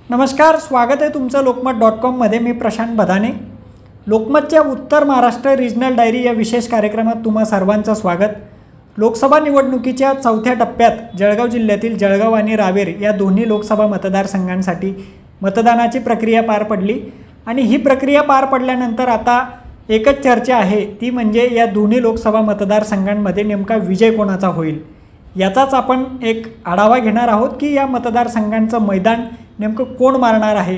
नमस्कार, स्वागत आहे तुमचं लोकमत.com मध्ये। मी प्रशांत बधाने। लोकमतच्या उत्तर महाराष्ट्र रिजनल डायरी या विशेष कार्यक्रमात तुम्हा सर्वांचं स्वागत। लोकसभा निवडणुकीच्या चौथ्या टप्प्यात जळगाव जिल्ह्यातील जळगाव आणि रावेर या दोन्ही लोकसभा मतदारसंघांसाठी मतदानाची प्रक्रिया पार पडली आणि ही प्रक्रिया पार पडल्यानंतर आता एकच चर्चा आहे, ती म्हणजे या दोन्ही लोकसभा मतदारसंघांमध्ये नेमका विजय कोणाचा होईल याचाच आपण एक आढावा घेणार आहोत की या मतदारसंघांचं मैदान नेमकं कोण मारणार आहे।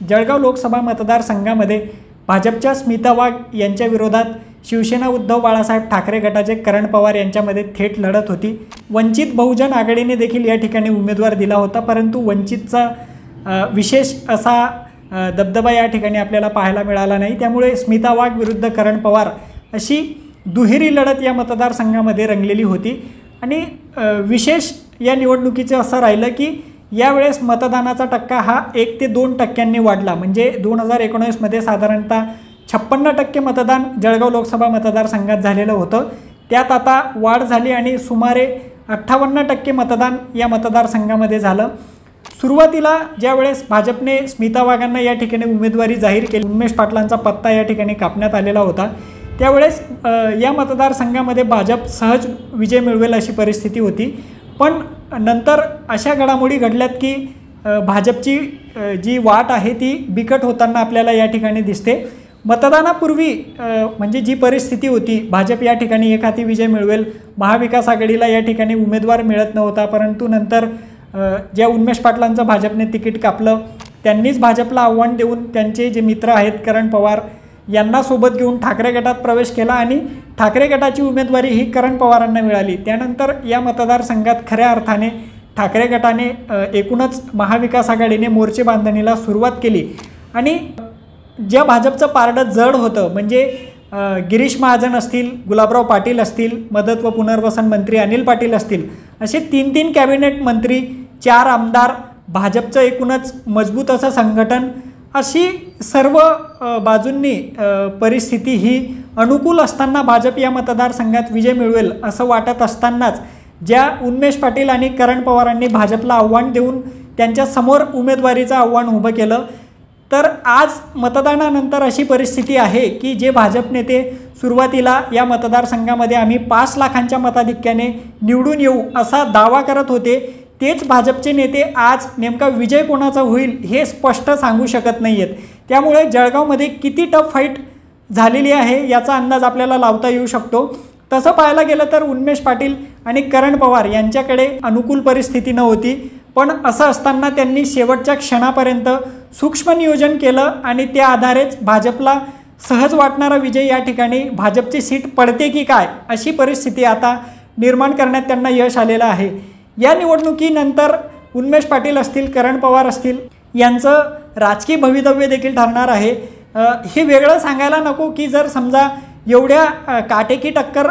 जळगाव लोकसभा मतदारसंघामध्ये भाजपच्या स्मिता वाघ यांच्या विरोधात शिवसेना उद्धव बाळासाहेब ठाकरे गटाचे करण पवार यांच्यामध्ये थेट लढत होती। वंचित बहुजन आघाडीने देखील या ठिकाणी उमेदवार दिला होता, परंतु वंचितचा विशेष असा दबदबा या ठिकाणी आपल्याला पाहायला मिळाला नाही। त्यामुळे स्मिता वाघ विरुद्ध करण पवार अशी दुहेरी लढत या मतदारसंघामध्ये रंगलेली होती आणि विशेष या निवडणुकीचं असं राहिलं की यावेळेस मतदानाचा टक्का हा 1 ते 2% वाढला। म्हणजे 2019 मध्ये साधारणतः 56% मतदान जळगाव लोकसभा मतदारसंघात झालेलं होतं, त्यात आता वाढ झाली आणि सुमारे 58% मतदान या मतदारसंघामध्ये झालं। सुरुवातीला ज्यावेळेस भाजपने स्मिता वाघांना या ठिकाणी उमेदवारी जाहीर केली, उन्मेष पाटलांचा पत्ता या ठिकाणी कापण्यात आलेला होता, त्यावेळेस या मतदारसंघामध्ये भाजप सहज विजय मिळवेल अशी परिस्थिती होती। पण नंतर अशा घडामोडी घडल्यात की भाजपची जी वाट आहे ती बिकट होताना आपल्याला या ठिकाणी दिसते। मतदानापूर्वी म्हणजे जी परिस्थिती होती, भाजप या ठिकाणी एकाती विजय मिळवेल, महाविकास आघाडीला या ठिकाणी उमेदवार मिळत नव्हता, परंतु नंतर ज्या उन्मेष पाटलांचं भाजपने तिकीट कापलं त्यांनीच भाजपला आव्हान देऊन त्यांचे जे मित्र आहेत करण पवार यांना सोबत घेऊन ठाकरे गटात प्रवेश केला आणि ठाकरे गटाची उमेदवारी ही करण पवारांना मिळाली। त्यानंतर या मतदारसंघात खऱ्या अर्थाने ठाकरे गटाने एकूणच महाविकास आघाडीने मोर्चे बांधणीला सुरुवात केली आणि ज्या भाजपचं पारडं जड होतं म्हणजे गिरीश महाजन असतील, गुलाबराव पाटील असतील, मदत व पुनर्वसन मंत्री अनिल पाटील असतील, असे 3 कॅबिनेट मंत्री, 4 आमदार, भाजपचं एकूणच मजबूत असं संघटन, अशी सर्व बाजूंनी परिस्थिती ही अनुकूल असताना भाजप या मतदारसंघात विजय मिळवेल असं वाटत असतानाच ज्या उन्मेष पाटील आणि करण पवारांनी भाजपला आव्हान देऊन त्यांच्या समोर उमेदवारीचं आव्हान उभं केलं, तर आज मतदानानंतर अशी परिस्थिती आहे की जे भाजप नेते सुरुवातीला या मतदारसंघामध्ये आम्ही 5 लाखांच्या मताधिक्याने निवडून येऊ असा दावा करत होते, तेच भाजपचे नेते आज नेमका विजय कोणाचा होईल हे स्पष्ट सांगू शकत नाही आहेत। त्यामुळे जळगावमध्ये किती टफ फाईट झालेली आहे याचा अंदाज आपल्याला लावता येऊ शकतो। तसं पाहायला गेलं तर उन्मेष पाटील आणि करण पवार यांच्याकडे अनुकूल परिस्थिती नव्हती, पण असं असताना त्यांनी शेवटच्या क्षणापर्यंत सूक्ष्म नियोजन केलं आणि त्या आधारेच भाजपला सहज वाटणारा विजय या ठिकाणी भाजपची सीट पडते की काय अशी परिस्थिती आता निर्माण करण्यात त्यांना यश आलेलं आहे। या निवडणुकीनंतर उन्मेष पाटील असतील, करण पवार असतील यांचं राजकीय भवितव्य देखील ठरणार आहे। हे वेगळं सांगायला नको की जर समजा एवढ्या काटेकी टक्कर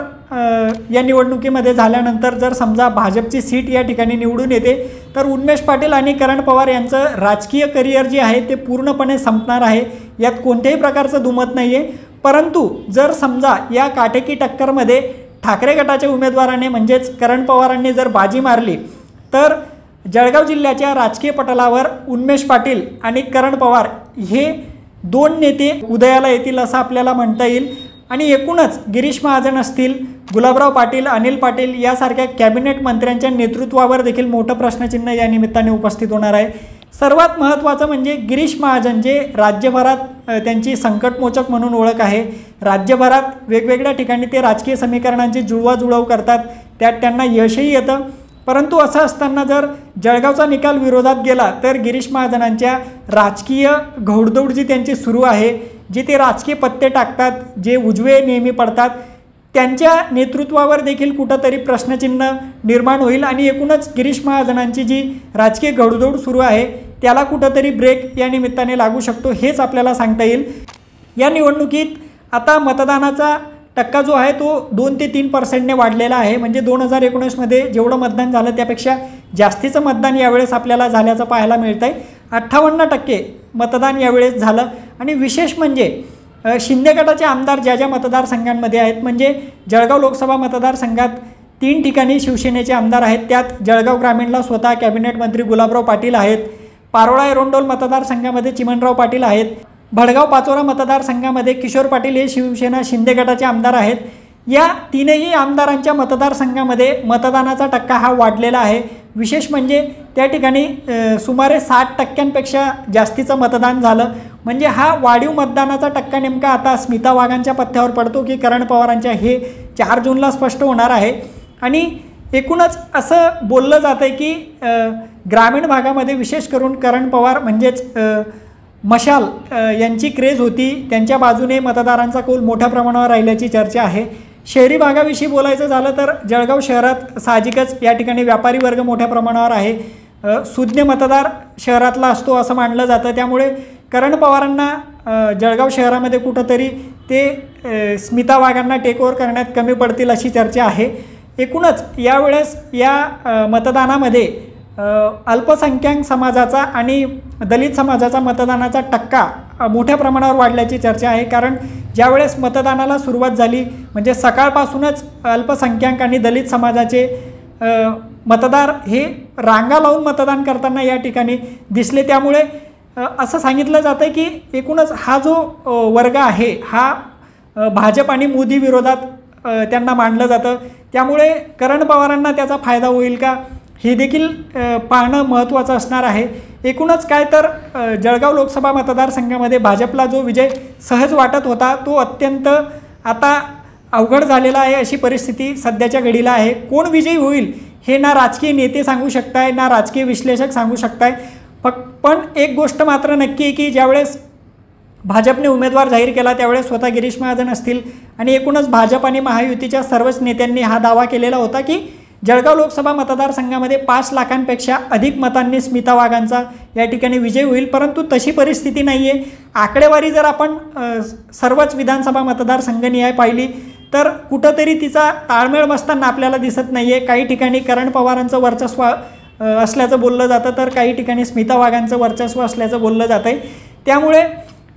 या निवडणुकीमध्ये झाल्यानंतर जर समजा भाजपची सीट या ठिकाणी निवडून येते तर उन्मेष पाटील आणि करण पवार यांचं राजकीय करिअर जे आहे ते पूर्णपणे संपणार आहे, यात कोणत्याही प्रकारचं दुमत नाही आहे। परंतु जर समजा या काटेकी टक्करमध्ये ठाकरे गटाच्या उमेदवाराने म्हणजेच करण पवारांनी जर बाजी मारली तर जळगाव जिल्ह्याच्या राजकीय पटलावर उन्मेष पाटील आणि करण पवार हे 2 नेते उदयाला येतील असं आपल्याला म्हणता येईल आणि एकूणच गिरीश महाजन असतील, गुलाबराव पाटील, अनिल पाटील यासारख्या कॅबिनेट मंत्र्यांच्या नेतृत्वावर देखील मोठं प्रश्नचिन्ह या निमित्ताने उपस्थित होणार आहे। सर्वात महत्त्वाचं म्हणजे गिरीश महाजन जे राज्यभरात त्यांची संकटमोचक म्हणून ओळख आहे, राज्यभरात वेगवेगळ्या ठिकाणी ते राजकीय समीकरणांची जुळवाजुळव करतात, त्यात त्यांना यशही येतं। परंतु असं असताना जर जळगावचा निकाल विरोधात गेला तर गिरीश महाजनांच्या राजकीय घोडदौड जी त्यांची सुरू आहे, जे ते राजकीय पत्ते टाकतात, जे उजवे नेहमी पडतात, त्यांच्या नेतृत्वावर देखील कुठंतरी प्रश्नचिन्ह निर्माण होईल आणि एकूणच गिरीश महाजनांची जी राजकीय घोडदौड सुरू आहे त्याला कुठंतरी ब्रेक या निमित्ताने लागू शकतो, हेच आपल्याला सांगता येईल। या निवडणुकीत आता मतदानाचा टक्का जो आहे तो 2 ते 3% वाढलेला आहे। म्हणजे 2019 मध्ये जेवढं मतदान झालं त्यापेक्षा जास्तीचं मतदान यावेळेस आपल्याला झाल्याचं पाहायला मिळतंय। 58% मतदान यावेळेस झालं आणि विशेष म्हणजे शिंदे गटाचे आमदार ज्या मतदारसंघांमध्ये आहेत, म्हणजे जळगाव लोकसभा मतदारसंघात 3 ठिकाणी शिवसेनेचे आमदार आहेत, त्यात जळगाव ग्रामीणला स्वतः कॅबिनेट मंत्री गुलाबराव पाटील आहेत, पारोळा एरोंडोल मतदारसंघामध्ये चिमणराव पाटील आहेत. भडगाव पाचोरा मतदारसंघामध्ये किशोर पाटील हे शिवसेना शिंदे गटाचे आमदार आहेत. या तीनही आमदारांच्या मतदारसंघामध्ये मतदानाचा टक्का हा वाढलेला आहे. विशेष म्हणजे त्या ठिकाणी सुमारे 60% जास्तीचं मतदान झालं. म्हणजे हा वाढीव मतदानाचा टक्का नेमका आता स्मिता वाघांच्या पथ्यावर पडतो की करण पवारांच्या, हे 4 जूनला स्पष्ट होणार आहे. आणि एकूणच असं बोललं जातं आहे की ग्रामीण भागामध्ये विशेष करून करण पवार म्हणजेच मशाल यांची क्रेज होती, त्यांच्या बाजूने मतदारांचा कौल मोठ्या प्रमाणावर राहिल्याची चर्चा आहे. शहरी भागाविषयी बोलायचं झालं तर जळगाव शहरात साहजिकच या ठिकाणी व्यापारी वर्ग मोठ्या प्रमाणावर आहे. सुज्ञ मतदार शहरातला असतो असं मानलं जातं. त्यामुळे करण पवारांना जळगाव शहरामध्ये कुठंतरी ते स्मिता वाघांना टेक ओव्हर करण्यात कमी पडतील अशी चर्चा आहे. एकूणच यावेळेस या मतदानामध्ये अल्पसंख्याक समाजाचा आणि दलित समाजाचा मतदानाचा टक्का मोठ्या प्रमाणावर वाढल्याची चर्चा आहे. कारण ज्यावेळेस मतदानाला सुरुवात झाली म्हणजे सकाळपासूनच अल्पसंख्याक आणि दलित समाजाचे मतदार हे रांगा लावून मतदान करताना या ठिकाणी दिसले. त्यामुळे असं सांगितलं जातं की एकूणच हा जो वर्ग आहे हा भाजप आणि मोदी विरोधात त्यांना मानलं जातं. त्यामुळे करण पवारांना त्याचा फायदा होईल का हे देखील पाहणं महत्त्वाचं असणार आहे. एकूणच काय तर जळगाव लोकसभा मतदारसंघामध्ये भाजपला जो विजय सहज वाटत होता तो अत्यंत आता अवघड झालेला आहे अशी परिस्थिती सध्याच्या घडीला आहे. कोण विजयी होईल हे ना राजकीय नेते सांगू शकताय ना राजकीय विश्लेषक सांगू शकताय. पण एक गोष्ट मात्र नक्की आहे की ज्यावेळेस भाजपने उमेदवार जाहीर केला त्यावेळेस स्वतः गिरीश महाजन असतील आणि एकूणच भाजप आणि महायुतीच्या सर्वच नेत्यांनी हा दावा केलेला होता की जळगाव लोकसभा मतदारसंघामध्ये 5 लाखांपेक्षा अधिक मतांनी स्मिता वाघांचा या ठिकाणी विजय होईल. परंतु तशी परिस्थिती नाही आहे. आकडेवारी जर आपण सर्वच विधानसभा मतदारसंघनिहाय पाहिली तर कुठंतरी तिचा ताळमेळ बसताना आपल्याला दिसत नाही आहे. काही ठिकाणी करण पवारांचं वर्चस्व असल्याचं बोललं जातं तर काही ठिकाणी स्मिता वाघांचं वर्चस्व असल्याचं बोललं जातं आहे. त्यामुळे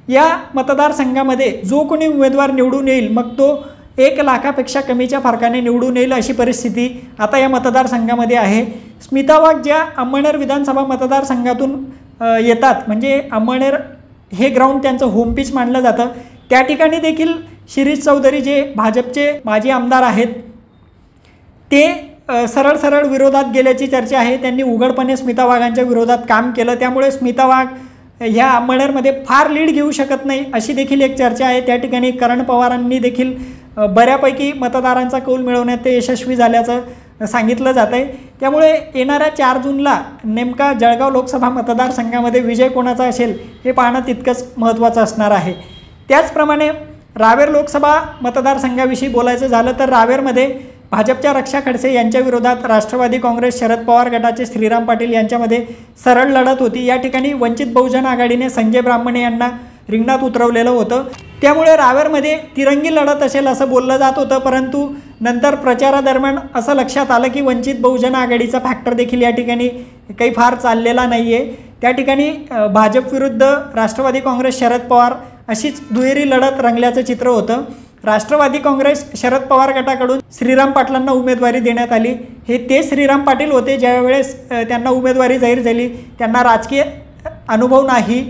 या मतदारसंघामध्ये जो कोणी उमेदवार निवडून येईल मग तो 1 लाखापेक्षा कमीच्या फरकाने निवडून येईल अशी परिस्थिती आता या मतदारसंघामध्ये आहे. स्मिता वाघ ज्या अंमळनेर विधानसभा मतदारसंघातून येतात म्हणजे अंमळनेर हे ग्राउंड त्यांचं होम पिच मानलं जातं. त्या ठिकाणी देखील शिरीष चौधरी जे भाजपचे माजी आमदार आहेत ते सरळ विरोधात गेल्याची चर्चा आहे. त्यांनी उघडपणे स्मिता वाघांच्या विरोधात काम केलं. त्यामुळे स्मिता वाघ ह्या अंमळनेरमध्ये फार लीड घेऊ शकत नाही अशी देखील एक चर्चा आहे. त्या ठिकाणी करण पवारांनी देखील बऱ्यापैकी मतदारांचा कौल मिळवण्यात ते यशस्वी झाल्याचं सांगितलं जात आहे. त्यामुळे येणाऱ्या 4 जूनला नेमका जळगाव लोकसभा मतदारसंघामध्ये विजय कोणाचा असेल हे पाहणं तितकंच महत्त्वाचं असणार आहे. त्याचप्रमाणे रावेर लोकसभा मतदारसंघाविषयी बोलायचं झालं तर रावेरमध्ये भाजपच्या रक्षा खडसे यांच्या विरोधात राष्ट्रवादी काँग्रेस शरद पवार गटाचे श्रीराम पाटील यांच्यामध्ये सरळ लढत होती. या ठिकाणी वंचित बहुजन आघाडीने संजय ब्राह्मणे यांना रिंगणात उतरवलेलं होतं. त्यामुळे रावेरमध्ये तिरंगी लढत असेल असं बोललं जात होतं. परंतु नंतर प्रचारादरम्यान असं लक्षात आलं की वंचित बहुजन आघाडीचा फॅक्टर देखील या ठिकाणी काही फार चाललेला नाही आहे. त्या ठिकाणी भाजप विरुद्ध राष्ट्रवादी काँग्रेस शरद पवार अशीच दुहेरी लढत रंगल्याचं चित्र होतं. राष्ट्रवादी काँग्रेस शरद पवार गटाकडून श्रीराम पाटलांना उमेदवारी देण्यात आली. हे ते श्रीराम पाटील होते ज्यावेळेस त्यांना उमेदवारी जाहीर झाली. त्यांना राजकीय अनुभव नाही,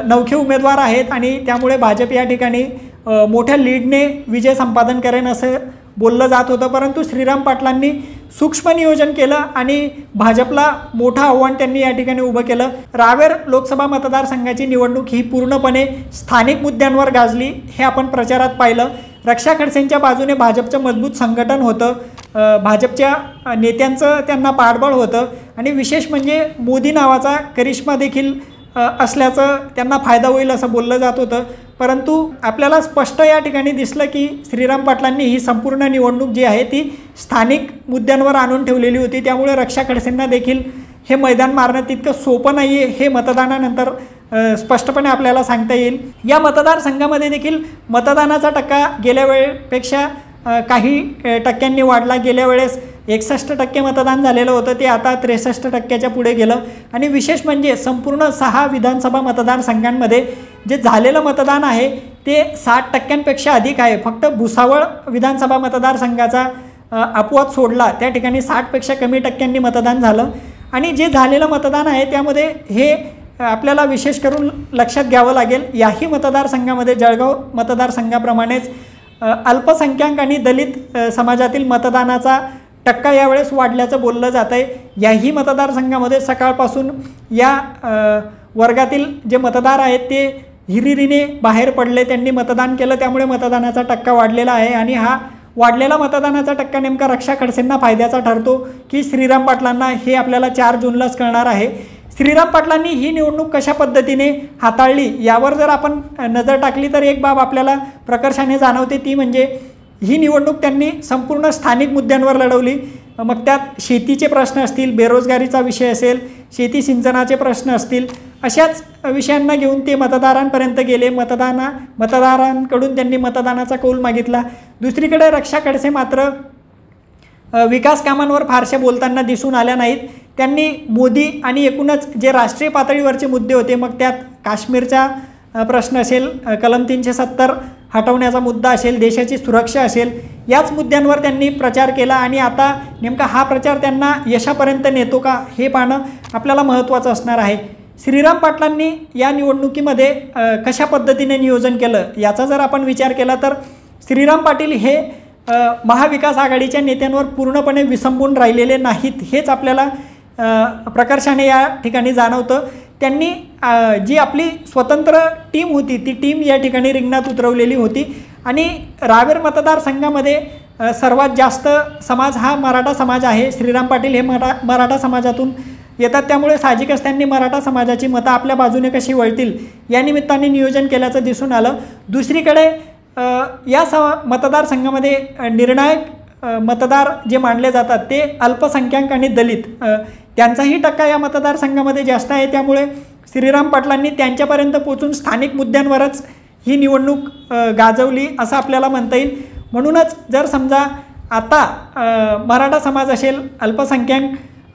नवखे उमेदवार आहेत आणि त्यामुळे भाजप या ठिकाणी मोठ्या लीडने विजय संपादन करेन असं बोललं जात होतं. परंतु श्रीराम पाटलांनी सूक्ष्म नियोजन केलं आणि भाजपला मोठं आव्हान त्यांनी या ठिकाणी उभं केलं. रावेर लोकसभा मतदारसंघाची निवडणूक ही पूर्णपणे स्थानिक मुद्द्यांवर गाजली हे आपण प्रचारात पाहिलं. रक्षा खडसेंच्या बाजूने भाजपचं मजबूत संघटन होतं, भाजपच्या नेत्यांचं त्यांना पाठबळ होतं आणि विशेष म्हणजे मोदी नावाचा करिश्मा देखील असल्याचं त्यांना फायदा होईल असं बोललं जात होतं. परंतु आपल्याला स्पष्ट या ठिकाणी दिसलं की श्रीराम पाटलांनी ही संपूर्ण निवडणूक जी आहे ती स्थानिक मुद्द्यांवर आणून ठेवलेली होती. त्यामुळे रक्षा खडसेंना देखील हे मैदान मारणं तितकं सोपं नाही आहे हे मतदानानंतर स्पष्टपणे आपल्याला सांगता येईल. या मतदारसंघामध्ये देखील मतदानाचा टक्का गेल्या वेळेपेक्षा काही टक्क्यांनी वाढला. गेल्या वेळेस 61% मतदान झालेलं होतं ते आता 63% पुढे गेलं. आणि विशेष म्हणजे संपूर्ण 6 विधानसभा मतदारसंघांमध्ये जे झालेलं मतदान आहे ते 60% अधिक आहे. फक्त भुसावळ विधानसभा मतदारसंघाचा अपवाद सोडला त्या ठिकाणी 60% कमी टक्क्यांनी मतदान झालं. आणि जे झालेलं मतदान आहे त्यामध्ये हे आपल्याला विशेष करून लक्षात घ्यावं लागेल, याही मतदारसंघामध्ये जळगाव मतदारसंघाप्रमाणेच अल्पसंख्याक आणि दलित समाजातील मतदानाचा टक्का यावेळेस वाढल्याचं बोललं जातं आहे। याही मतदारसंघामध्ये सकाळपासून या वर्गातील जे मतदार आहेत ते हिरिरीने बाहेर पडले, त्यांनी मतदान केलं, त्यामुळे मतदानाचा टक्का वाढलेला आहे। आणि हा वाढलेला मतदानाचा टक्का नेमका रक्षा खडसेंना फायद्याचा ठरतो की श्रीराम पाटलांना, हे आपल्याला 4 जूनलाच कळणार आहे। श्रीराम पाटलांनी ही निवडणूक कशा पद्धतीने हाताळली यावर जर आपण नजर टाकली तर एक बाब आपल्याला प्रकर्षाने जाणवते, ती म्हणजे ही निवडणूक त्यांनी संपूर्ण स्थानिक मुद्द्यांवर लढवली। मग त्यात शेतीचे प्रश्न असतील, बेरोजगारीचा विषय असेल, शेती सिंचनाचे प्रश्न असतील, अशाच विषयांना घेऊन ते मतदारांपर्यंत गेले। मतदारांकडून त्यांनी मतदानाचा कौल मागितला। दुसरीकडे रक्षा खडसे मात्र विकास कामांवर फारसे बोलताना दिसून आल्या नाहीत। त्यांनी मोदी आणि एकूणच जे राष्ट्रीय पातळीवरचे मुद्दे होते, मग त्यात काश्मीरचा प्रश्न असेल, कलम 370 हटवण्याचा मुद्दा असेल, देशाची सुरक्षा असेल, याच मुद्द्यांवर त्यांनी प्रचार केला। आणि आता नेमका हा प्रचार त्यांना यशापर्यंत नेतो का हे पाहणं आपल्याला महत्त्वाचं असणार आहे। श्रीराम पाटलांनी या निवडणुकीमध्ये कशा पद्धतीने नियोजन केलं याचा जर आपण विचार केला तर श्रीराम पाटील हे महाविकास आघाडीच्या नेत्यांवर पूर्णपणे विसंबून राहिलेले नाहीत, हेच आपल्याला प्रकर्षाने या ठिकाणी जाणवतं। त्यांनी जी आपली स्वतंत्र टीम होती ती टीम या ठिकाणी रिंगणात उतरवलेली होती। आणि रावेर मतदारसंघामध्ये सर्वात जास्त समाज हा मराठा समाज आहे। श्रीराम पाटील हे मराठा समाजातून येतात, त्यामुळे साहजिकच त्यांनी मराठा समाजाची मतं आपल्या बाजूने कशी वळतील या निमित्ताने नियोजन केल्याचं दिसून आलं। दुसरीकडे या मतदारसंघामध्ये निर्णायक मतदार जे मानले जातात ते अल्पसंख्याक आणि दलित, त्यांचाही टक्का या मतदारसंघामध्ये जास्त आहे। त्यामुळे श्रीराम पाटलांनी त्यांच्यापर्यंत पोहोचून स्थानिक मुद्द्यांवरच ही निवडणूक गाजवली असं आपल्याला म्हणता येईल। म्हणूनच जर समजा आता मराठा समाज असेल, अल्पसंख्याक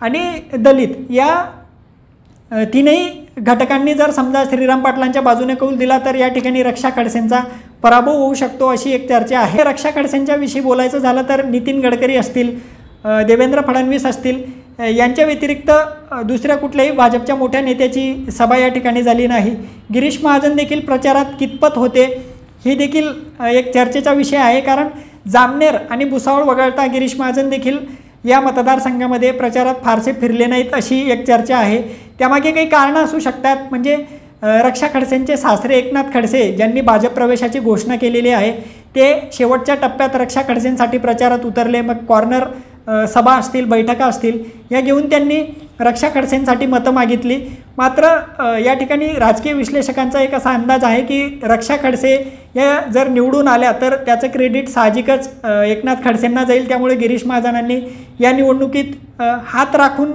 आणि दलित या तीनही घटकांनी जर समजा श्रीराम पाटलांच्या बाजूने कौल दिला तर या ठिकाणी रक्षा खडसेंचा पराभव होऊ शकतो अशी एक चर्चा आहे। रक्षा खडसेंच्या विषयी बोलायचं झालं तर नितीन गडकरी असतील, देवेंद्र फडणवीस असतील, यांच्या व्यतिरिक्त दुसऱ्या कुठल्याही भाजपच्या मोठ्या नेत्याची सभा या ठिकाणी झाली नाही। गिरीश महाजन देखील प्रचारात कितपत होते हे देखील एक चर्चेचा विषय आहे, कारण जामनेर आणि भुसावळ वगळता गिरीश महाजन देखील या मतदारसंघामध्ये प्रचारात फारसे फिरले नाहीत अशी एक चर्चा आहे। त्यामागे काही कारणं असू शकतात, म्हणजे रक्षा खडसेंचे सासरे एकनाथ खडसे ज्यांनी भाजप प्रवेशाची घोषणा केलेली आहे ते शेवटच्या टप्प्यात रक्षा खडसेंसाठी प्रचारात उतरले। मग कॉर्नर सभा असतील, बैठका असतील, या घेऊन त्यांनी रक्षा खडसेंसाठी मतं मागितली। मात्र या ठिकाणी राजकीय विश्लेषकांचा एक असा अंदाज आहे की रक्षा खडसे या जर निवडून आल्या तर त्याचं क्रेडिट साहजिकच एकनाथ खडसेंना जाईल, त्यामुळे गिरीश महाजनांनी या निवडणुकीत हात राखून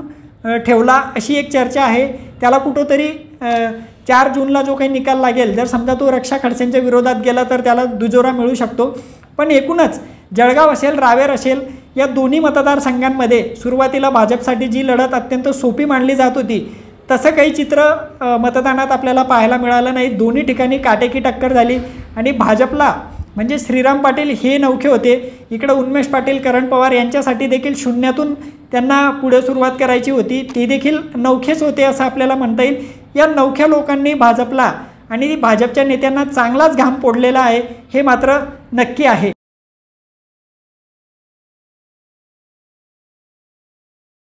ठेवला अशी एक चर्चा आहे। त्याला कुठंतरी 4 जूनला जो काही निकाल लागेल, जर समजा तो रक्षा खडसेंच्या विरोधात गेला तर त्याला दुजोरा मिळू शकतो। पण एकूणच जळगाव असेल, रावेर असेल, या दोन्ही मतदारसंघांमध्ये सुरुवातीला भाजपसाठी जी लढत अत्यंत सोपी मानली जात होती तसं काही चित्र मतदानात आपल्याला पाहायला मिळालं नाही। दोन्ही ठिकाणी काटेकी टक्कर झाली आणि भाजपला म्हणजे श्रीराम पाटील हे नवखे होते, इकडे उन्मेष पाटील, करण पवार यांच्यासाठी देखील शून्यातून त्यांना पुढे सुरुवात करायची होती, ते देखील नवखेच होते असं आपल्याला म्हणता येईल। या नवख्या लोकांनी भाजपला आणि भाजपच्या नेत्यांना चांगलाच घाम फोडलेला आहे हे मात्र नक्की आहे।